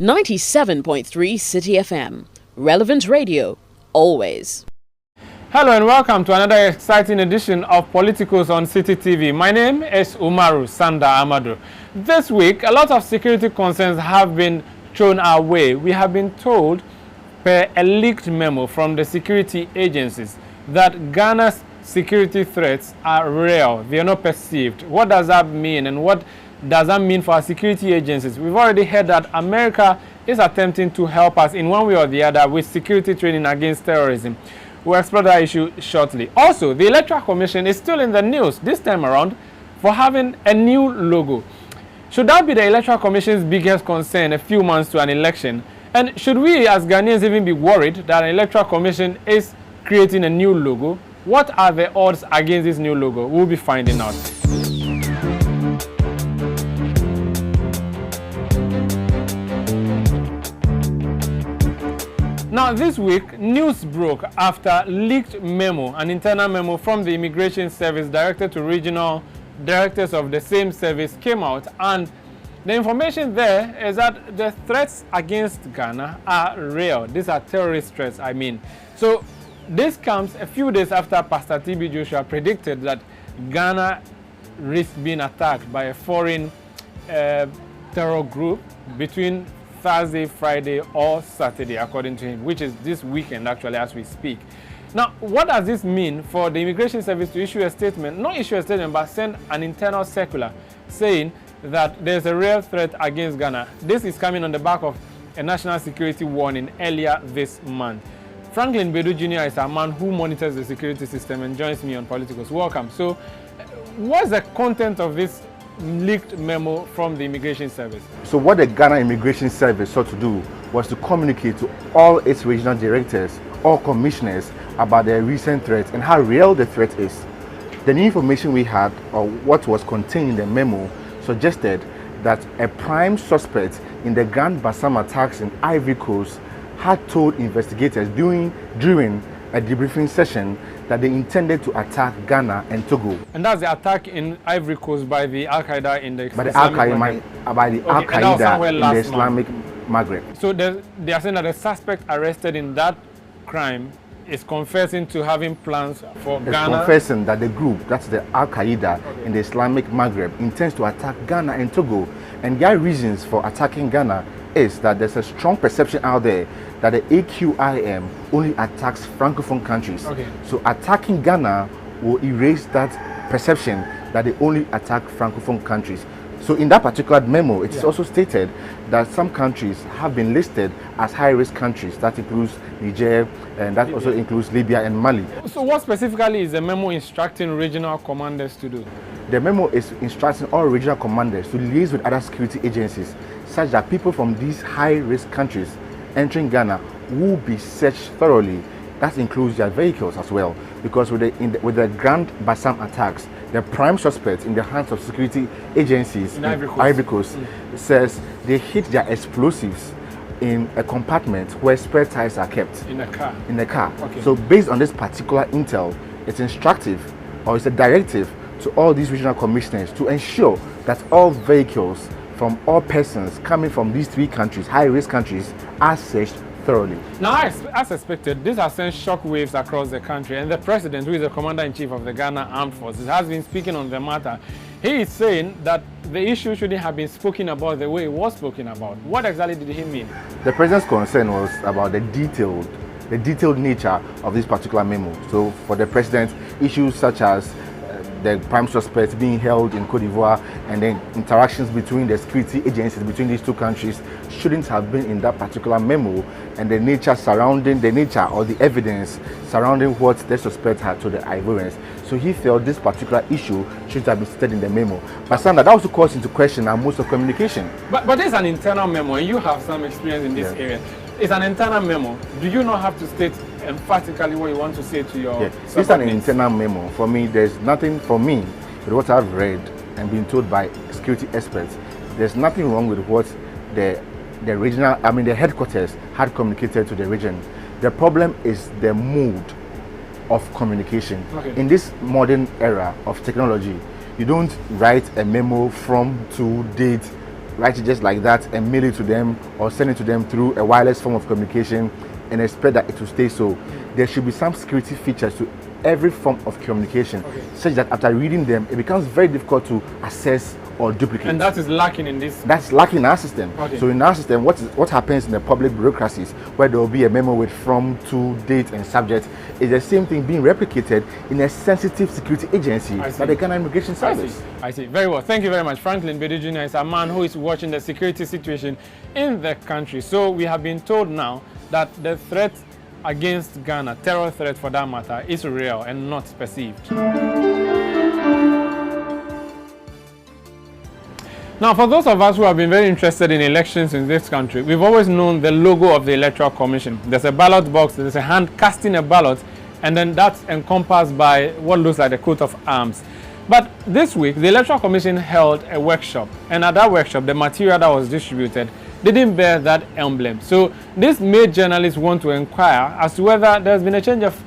97.3 Citi FM. Relevant radio, always. Hello and welcome to another exciting edition of Politicos on Citi TV. My name is Umaru Sanda Amadu. This week, a lot of security concerns have been thrown our way. We have been told, per a leaked memo from the security agencies, that Ghana's security threats are real. They are not perceived. What does that mean, and what does that mean for our security agencies? We've already heard that America is attempting to help us in one way or the other with security training against terrorism. We'll explore that issue shortly. Also, the Electoral Commission is still in the news this time around for having a new logo. Should that be the Electoral Commission's biggest concern a few months to an election? And should we as Ghanaians even be worried that an Electoral Commission is creating a new logo? What are the odds against this new logo? We'll be finding out. Now, this week, news broke after leaked memo, an internal memo from the Immigration Service directed to regional directors of the same service came out, and the information there is that the threats against Ghana are real. These are terrorist threats, I mean. So this comes a few days after Pastor TB Joshua predicted that Ghana risks being attacked by a foreign terror group between Thursday, Friday, or Saturday, according to him, which is this weekend, actually, as we speak. Now, what does this mean for the Immigration Service to issue a statement, not issue a statement, but send an internal circular saying that there's a real threat against Ghana? This is coming on the back of a national security warning earlier this month. Franklin Bedu Jr. is a man who monitors the security system and joins me on Politicos. Welcome. So, what's the content of this leaked memo from the Immigration Service? So what the Ghana Immigration Service sought to do was to communicate to all its regional directors or commissioners about the recent threat and how real the threat is. The new information we had, or what was contained in the memo, suggested that a prime suspect in the Grand Bassam attacks in Ivory Coast had told investigators during a debriefing session that they intended to attack Ghana and Togo. And that's the attack in Ivory Coast by the Al-Qaeda in the Islamic Al-Qaeda in the Islamic Maghreb. So they are saying that the suspect arrested in that crime is confessing to having plans for Ghana. Confessing that the group, that's the Al-Qaeda in the Islamic Maghreb, intends to attack Ghana and Togo. And their reasons for attacking Ghana is that there's a strong perception out there that the AQIM only attacks Francophone countries. So attacking Ghana will erase that perception that they only attack Francophone countries. So in that particular memo, it is also stated that some countries have been listed as high-risk countries. That includes Niger, and that also includes Libya and Mali. So what specifically is the memo instructing regional commanders to do? The memo is instructing all regional commanders to liaise with other security agencies such that people from these high-risk countries entering Ghana will be searched thoroughly. That includes their vehicles as well, because with the Grand Bassam attacks, the prime suspect in the hands of security agencies in Ivory Coast says they hid their explosives in a compartment where spare tires are kept. In a car? So based on this particular intel, it's instructive, or it's a directive to all these regional commissioners to ensure that all vehicles from all persons coming from these three countries, high-risk countries, are searched thoroughly. Now, as expected, this has sent shockwaves across the country, and the president, who is the commander-in-chief of the Ghana Armed Forces, has been speaking on the matter. He is saying that the issue shouldn't have been spoken about the way it was spoken about. What exactly did he mean? The president's concern was about the detailed nature of this particular memo. So for the president, issues such as the prime suspect being held in Cote d'Ivoire and then interactions between the security agencies between these two countries shouldn't have been in that particular memo, and the nature or the evidence surrounding what the suspect had to the Ivorians. So he felt this particular issue should have been stated in the memo. But Sandra, that also calls into question our modes of communication. But this is an internal memo, and you have some experience in this area. It's an internal memo. Do you not have to state emphatically what you want to say to your It's an internal memo. For me, there's nothing for me with what I've read and been told by security experts. There's nothing wrong with what the headquarters had communicated to the region. The problem is the mode of communication. In this modern era of technology, you don't write a memo from to date write it just like that and mail it to them or send it to them through a wireless form of communication and expect that it will stay so. There should be some security features to every form of communication, such that after reading them, it becomes very difficult to access or duplicate. And that is lacking in this? That's lacking in our system. Okay. So in our system, what happens in the public bureaucracies, where there will be a memo with from, to, date, and subject, is the same thing being replicated in a sensitive security agency like the Ghana Immigration Service. I see. Very well. Thank you very much. Franklin Bedu Jr. is a man who is watching the security situation in the country. So we have been told now that the threat against Ghana, terror threat for that matter, is real and not perceived. Now, for those of us who have been very interested in elections in this country, we've always known the logo of the Electoral Commission. There's a ballot box, there's a hand casting a ballot, and then that's encompassed by what looks like a coat of arms. But this week, the Electoral Commission held a workshop, and at that workshop, the material that was distributed didn't bear that emblem. So this made journalists want to inquire as to whether there's been a change of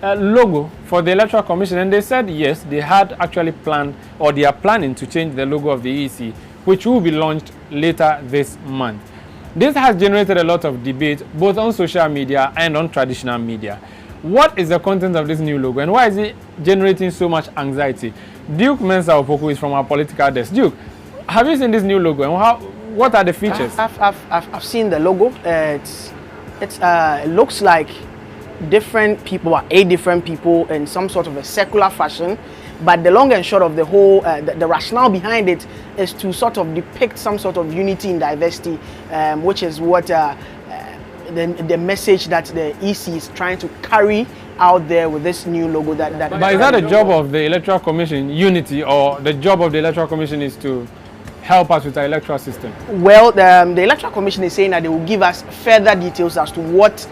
logo for the Electoral Commission, and they said yes, they had actually planned, or they are planning to change the logo of the EC, which will be launched later this month. This has generated a lot of debate both on social media and on traditional media. What is the content of this new logo and why is it generating so much anxiety? Duke Mensah Opoku is from our political desk. Duke, have you seen this new logo and what are the features? I've seen the logo. It looks like different people are different people in some sort of a circular fashion. But the long and short of the whole, the rationale behind it is to sort of depict some sort of unity in diversity, which is what the message that the EC is trying to carry out there with this new logo. But is that the job of the Electoral Commission, unity, or the job of the Electoral Commission is to help us with our electoral system? Well, the Electoral Commission is saying that they will give us further details as to what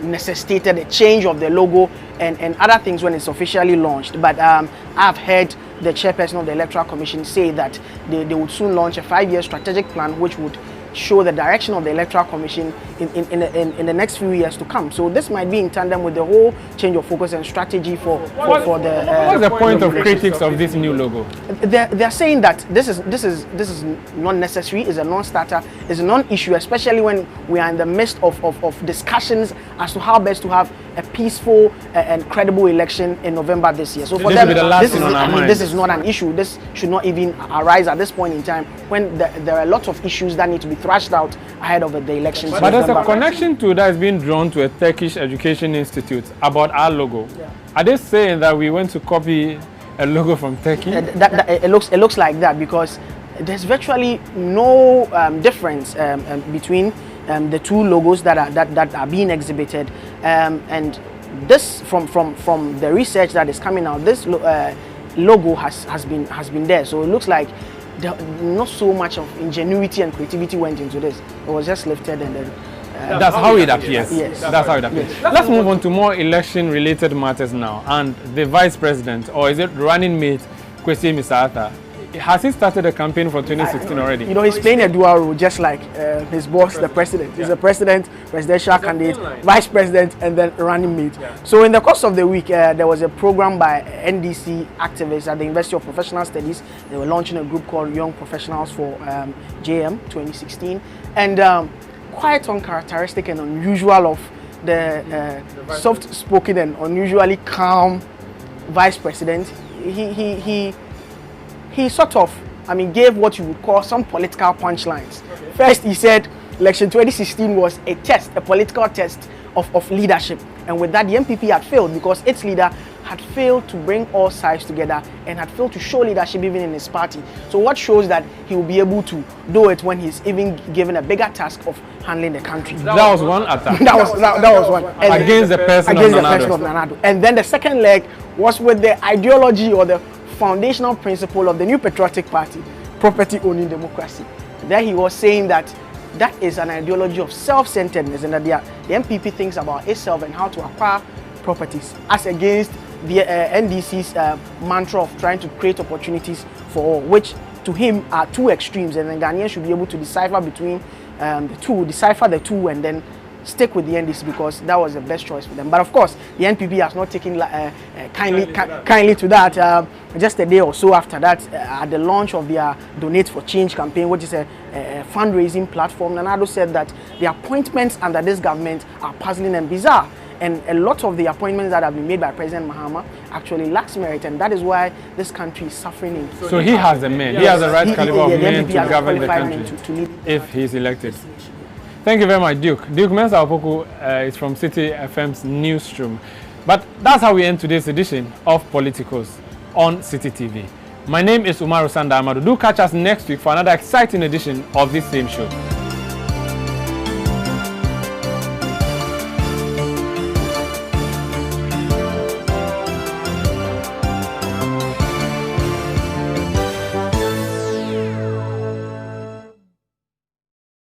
necessitated a change of the logo and other things when it's officially launched. But I've heard the chairperson of the Electoral Commission say that they would soon launch a 5-year strategic plan which would show the direction of the Electoral Commission in the next few years to come. So this might be in tandem with the whole change of focus and strategy for the. What's the point of critics of this new logo? They're saying that this is not necessary. It's a non-starter. It's a non-issue, especially when we are in the midst of discussions as to how best to have a peaceful and credible election in November this year. So for them, this is not an issue. This should not even arise at this point in time when there are a lot of issues that need to be thrashed out ahead of the elections. But there's a connection to that is being drawn to a Turkish education institute about our logo. Yeah. Are they saying that we went to copy a logo from Turkey? It looks like that because there's virtually no difference between the two logos that are being exhibited, and this from the research that is coming out, this logo has been there. So it looks like not so much of ingenuity and creativity went into this. It was just lifted and then. That's how it appears. Yes. That's how it appears. Yes. Let's move on to more election-related matters now. And the vice president, or is it running mate, Kwesi Misata, has he started a campaign for 2016 already? You know, he's playing a dual role, just like his boss, the president. He's a president, presidential candidate, vice president, and then running mate. Yeah. So in the course of the week, there was a program by NDC activists at the University of Professional Studies. They were launching a group called Young Professionals for JM 2016. And quite uncharacteristic and unusual of the soft-spoken and unusually calm vice president. He sort of, gave what you would call some political punchlines. Okay. First, he said election 2016 was a test, a political test of leadership. And with that, the MPP had failed because its leader had failed to bring all sides together and had failed to show leadership even in his party. So what shows that he will be able to do it when he's even given a bigger task of handling the country. That was one attack. that was one. And against the person of Nanado. And then the second leg was with the ideology or the foundational principle of the New Patriotic Party, property owning democracy. There he was saying that is an ideology of self-centeredness and that the MPP thinks about itself and how to acquire properties as against the NDC's mantra of trying to create opportunities for all, which to him are two extremes, and then Ghanaians should be able to decipher between decipher the two and then stick with the NDC because that was the best choice for them. But of course, the NPP has not taken kindly to that. Just a day or so after that, at the launch of their Donate for Change campaign, which is a fundraising platform, Nana Addo said that the appointments under this government are puzzling and bizarre. And a lot of the appointments that have been made by President Mahama actually lacks merit, and that is why this country is suffering. So he has the men. He has the right caliber of men to govern the country if he is elected. Thank you very much, Duke. Duke Mensah Opoku is from Citi FM's newsroom. But that's how we end today's edition of Politicos on Citi TV. My name is Umaru Sanda Amadu. Do catch us next week for another exciting edition of this same show.